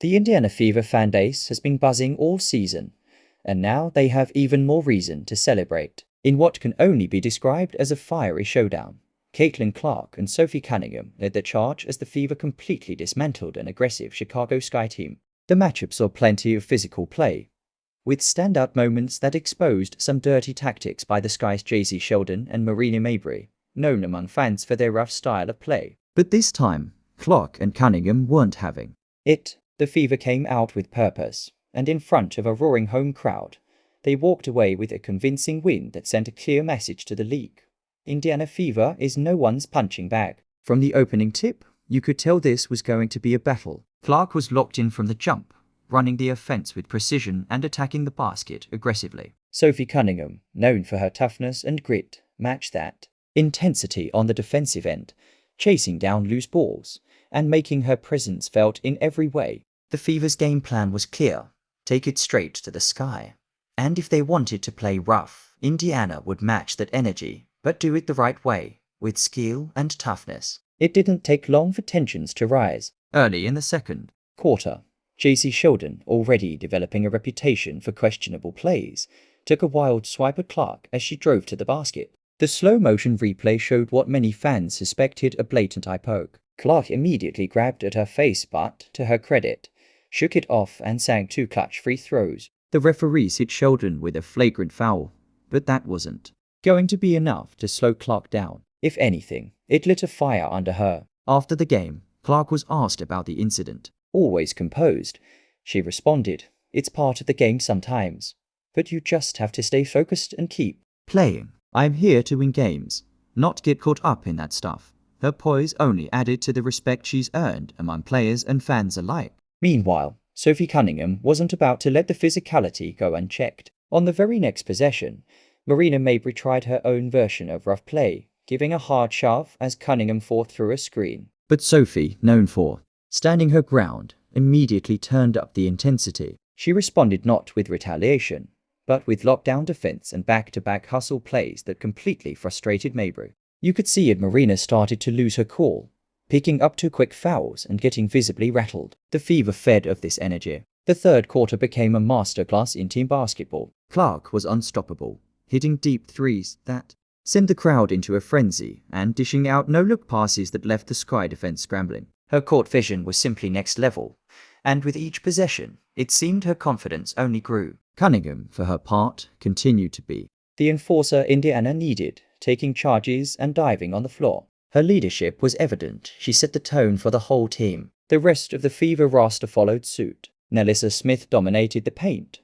The Indiana Fever fan base has been buzzing all season, and now they have even more reason to celebrate. In what can only be described as a fiery showdown, Caitlin Clark and Sophie Cunningham led the charge as the Fever completely dismantled an aggressive Chicago Sky team. The matchup saw plenty of physical play, with standout moments that exposed some dirty tactics by the Sky's JC Sheldon and Marina Mabrey, known among fans for their rough style of play. But this time, Clark and Cunningham weren't having it. The Fever came out with purpose, and in front of a roaring home crowd, they walked away with a convincing win that sent a clear message to the league. Indiana Fever is no one's punching bag. From the opening tip, you could tell this was going to be a battle. Clark was locked in from the jump, running the offense with precision and attacking the basket aggressively. Sophie Cunningham, known for her toughness and grit, matched that intensity on the defensive end, chasing down loose balls and making her presence felt in every way. The Fever's game plan was clear: take it straight to the Sky. And if they wanted to play rough, Indiana would match that energy, but do it the right way, with skill and toughness. It didn't take long for tensions to rise. Early in the second quarter, JC Sheldon, already developing a reputation for questionable plays, took a wild swipe at Clark as she drove to the basket. The slow-motion replay showed what many fans suspected: a blatant eye poke. Clark immediately grabbed at her face but, to her credit, shook it off and sang 2 clutch free throws. The referees hit Sheldon with a flagrant foul, but that wasn't going to be enough to slow Clark down. If anything, it lit a fire under her. After the game, Clark was asked about the incident. Always composed, she responded, "It's part of the game sometimes, but you just have to stay focused and keep playing. I'm here to win games, not get caught up in that stuff." Her poise only added to the respect she's earned among players and fans alike. Meanwhile, Sophie Cunningham wasn't about to let the physicality go unchecked. On the very next possession, Marina Mabrey tried her own version of rough play, giving a hard shove as Cunningham fought through a screen. But Sophie, known for standing her ground, immediately turned up the intensity. She responded not with retaliation, but with lockdown defense and back-to-back hustle plays that completely frustrated Mabrey. You could see it. Marina started to lose her cool, picking up 2 quick fouls and getting visibly rattled. The Fever fed off this energy. The third quarter became a masterclass in team basketball. Clark was unstoppable, hitting deep threes that sent the crowd into a frenzy and dishing out no-look passes that left the Sky defense scrambling. Her court vision was simply next level, and with each possession, it seemed her confidence only grew. Cunningham, for her part, continued to be the enforcer Indiana needed, taking charges and diving on the floor. Her leadership was evident. She set the tone for the whole team. The rest of the Fever roster followed suit. Nelissa Smith dominated the paint,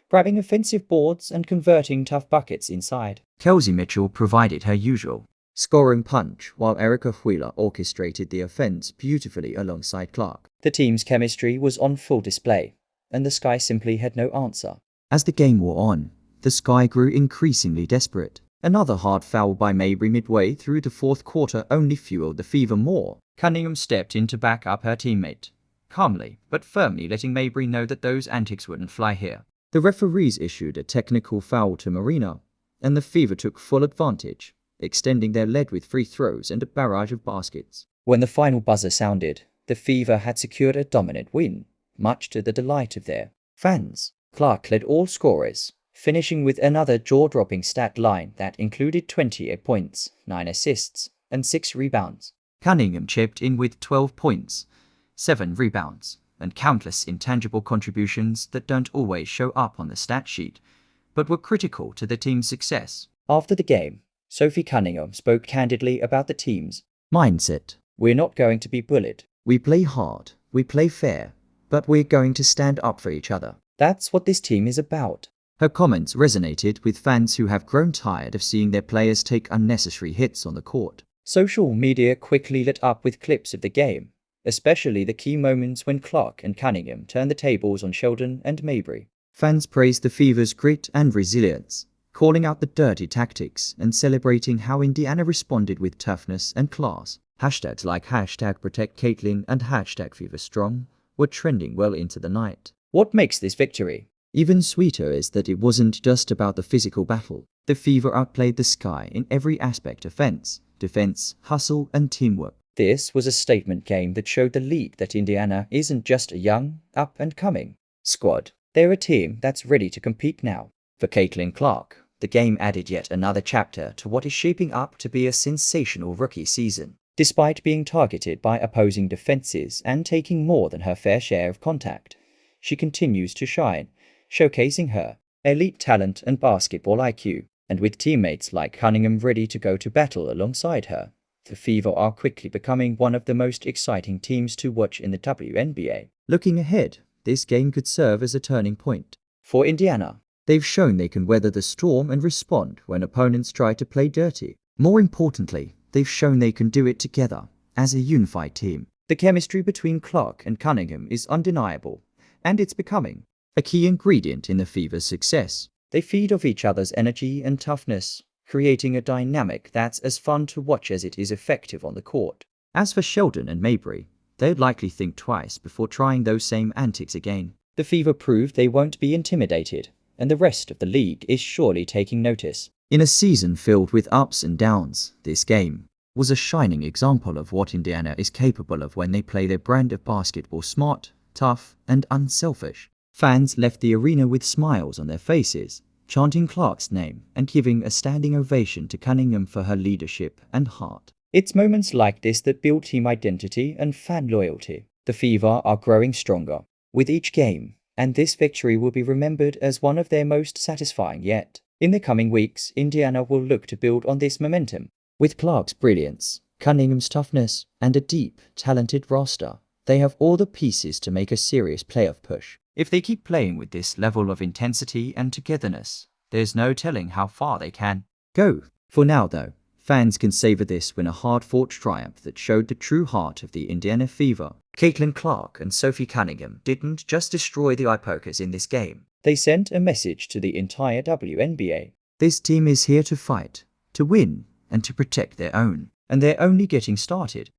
grabbing offensive boards and converting tough buckets inside. Kelsey Mitchell provided her usual scoring punch, while Erica Wheeler orchestrated the offense beautifully alongside Clark. The team's chemistry was on full display, and the Sky simply had no answer. As the game wore on, the Sky grew increasingly desperate. Another hard foul by Mabrey midway through the fourth quarter only fueled the Fever more. Cunningham stepped in to back up her teammate, calmly but firmly letting Mabrey know that those antics wouldn't fly here. The referees issued a technical foul to Marina, and the Fever took full advantage, extending their lead with free throws and a barrage of baskets. When the final buzzer sounded, the Fever had secured a dominant win, much to the delight of their fans. Clark led all scorers, finishing with another jaw-dropping stat line that included 28 points, 9 assists, and 6 rebounds. Cunningham chipped in with 12 points, 7 rebounds, and countless intangible contributions that don't always show up on the stat sheet, but were critical to the team's success. After the game, Sophie Cunningham spoke candidly about the team's mindset. "We're not going to be bullied. We play hard, we play fair, but we're going to stand up for each other. That's what this team is about." Her comments resonated with fans who have grown tired of seeing their players take unnecessary hits on the court. Social media quickly lit up with clips of the game, especially the key moments when Clark and Cunningham turned the tables on Sheldon and Mabrey. Fans praised the Fever's grit and resilience, calling out the dirty tactics and celebrating how Indiana responded with toughness and class. Hashtags like #ProtectCaitlin and #FeverStrong were trending well into the night. What makes this victory even sweeter is that it wasn't just about the physical battle. The Fever outplayed the Sky in every aspect: offense, defense, hustle, and teamwork. This was a statement game that showed the league that Indiana isn't just a young, up-and-coming squad. They're a team that's ready to compete now. For Caitlin Clark, the game added yet another chapter to what is shaping up to be a sensational rookie season. Despite being targeted by opposing defenses and taking more than her fair share of contact, she continues to shine, showcasing her elite talent and basketball IQ. And with teammates like Cunningham ready to go to battle alongside her, the Fever are quickly becoming one of the most exciting teams to watch in the WNBA. Looking ahead, this game could serve as a turning point. For Indiana, they've shown they can weather the storm and respond when opponents try to play dirty. More importantly, they've shown they can do it together, as a unified team. The chemistry between Clark and Cunningham is undeniable, and it's becoming a key ingredient in the Fever's success. They feed off each other's energy and toughness, creating a dynamic that's as fun to watch as it is effective on the court. As for Sheldon and Mabrey, they'd likely think twice before trying those same antics again. The Fever proved they won't be intimidated, and the rest of the league is surely taking notice. In a season filled with ups and downs, this game was a shining example of what Indiana is capable of when they play their brand of basketball smart, tough, and unselfish. Fans left the arena with smiles on their faces, chanting Clark's name and giving a standing ovation to Cunningham for her leadership and heart. It's moments like this that build team identity and fan loyalty. The Fever are growing stronger with each game, and this victory will be remembered as one of their most satisfying yet. In the coming weeks, Indiana will look to build on this momentum. With Clark's brilliance, Cunningham's toughness, and a deep, talented roster, they have all the pieces to make a serious playoff push. If they keep playing with this level of intensity and togetherness, there's no telling how far they can go. For now, though, fans can savor this win, a hard-fought triumph that showed the true heart of the Indiana Fever. Caitlin Clark and Sophie Cunningham didn't just destroy the Ipokers in this game. They sent a message to the entire WNBA. This team is here to fight, to win, and to protect their own. And they're only getting started.